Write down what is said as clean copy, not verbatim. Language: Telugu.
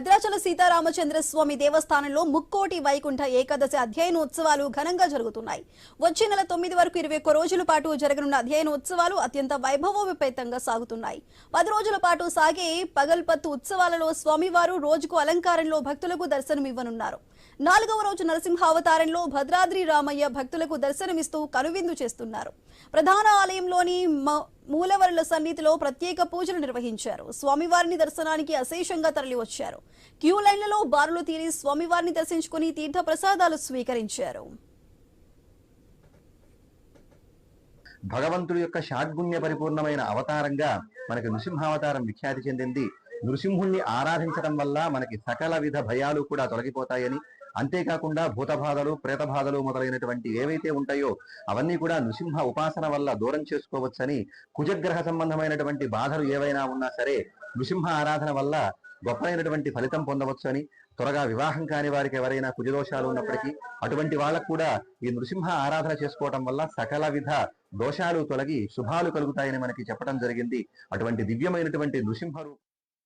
భద్రాచల సీతారామచంద్ర స్వామి దేవస్థానంలో ముక్కోటి వైకుంఠ ఏకాదశి అధ్యయనోత్సవాలు ఘనంగా జరుగుతున్నాయి. వచ్చే నెల 9 వరకు 21 రోజుల పాటు జరగనున్న అధ్యయనోత్సవాలు అత్యంత వైభవోపేతంగా సాగుతున్నాయి. 10 రోజుల పాటు సాగే పగల్పత్తు ఉత్సవాలలో స్వామివారు రోజుకు అలంకారంలో భక్తులకు దర్శనమివ్వనున్నారు. 4వ రోజు నరసింహావతారంలో భద్రాద్రి రామయ్య భక్తులకు దర్శనమిస్తూ కనువిందు చేస్తున్నారు. ప్రధాన ఆలయంలోని మూలవరుల సన్నిధిలో ప్రత్యేక పూజలు నిర్వహించారు. స్వామివారిని దర్శనానికి అశేషంగా తరలివచ్చారు. క్యూ లైన్లలో బారులు తీరి స్వామివారిని దర్శించుకుని తీర్థ ప్రసాదాలు స్వీకరించారు. భగవంతుడి యొక్క షాడ్గుణ్య పరిపూర్ణమైన అవతారంగా మనకి నృసింహావతారం విఖ్యాతి చెందింది. నృసింహుణ్ణి ఆరాధించడం వల్ల మనకి సకల విధ భయాలు కూడా తొలగిపోతాయని, అంతేకాకుండా భూతబాధలు, ప్రేతబాధలు మొదలైనటువంటి ఏవైతే ఉంటాయో అవన్నీ కూడా నృసింహ ఉపాసన వల్ల దూరం చేసుకోవచ్చని, కుజగ్రహ సంబంధమైనటువంటి బాధలు ఏవైనా ఉన్నా సరే నృసింహ ఆరాధన వల్ల గొప్పైనటువంటి ఫలితం పొందవచ్చు అని, త్వరగా వివాహం కాని వారికి ఎవరైనా కుజదోషాలు ఉన్నప్పటికీ అటువంటి వాళ్ళకు కూడా ఈ నృసింహ ఆరాధన చేసుకోవటం వల్ల సకల విధ దోషాలు తొలగి శుభాలు కలుగుతాయని మనకి చెప్పడం జరిగింది. అటువంటి దివ్యమైనటువంటి నృసింహ